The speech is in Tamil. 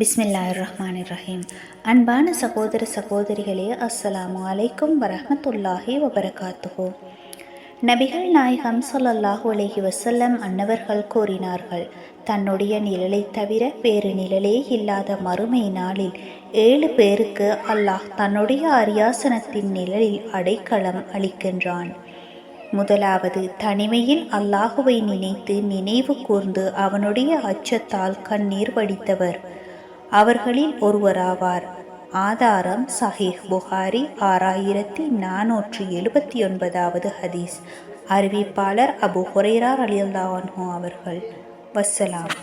பிஸ்மில்லாஹிர்ரஹ்மானிர்ரஹீம். அன்பான சகோதர சகோதரிகளே, அஸ்ஸலாமு அலைக்கும் வரஹ்மத்துல்லாஹி வபரகாத்துஹு. நபிகள் நாயகம் ஸல்லல்லாஹு அலைஹி வஸல்லம் அன்னவர்கள் கூறினார்கள், தன்னுடைய நிழலை தவிர வேறு நிழலே இல்லாத மறுமை நாளில் 7 பேருக்கு அல்லாஹ் தன்னுடைய அரியாசனத்தின் நிழலில் அடைக்கலம் அளிக்கின்றான். முதலாவது, தனிமையில் அல்லாஹுவை நினைத்து நினைவு கூர்ந்து அவனுடைய அச்சத்தால் கண்ணீர் வடித்தவர். அவர்களில் ஒருவராவார். ஆதாரம் சஹீஹ் புகாரி 6479வது ஹதீஸ். அறிவிப்பாளர் அபு ஹுரைரா ரலியல்லாஹு அன்ஹு அவர்கள். வஸ்ஸலாம்.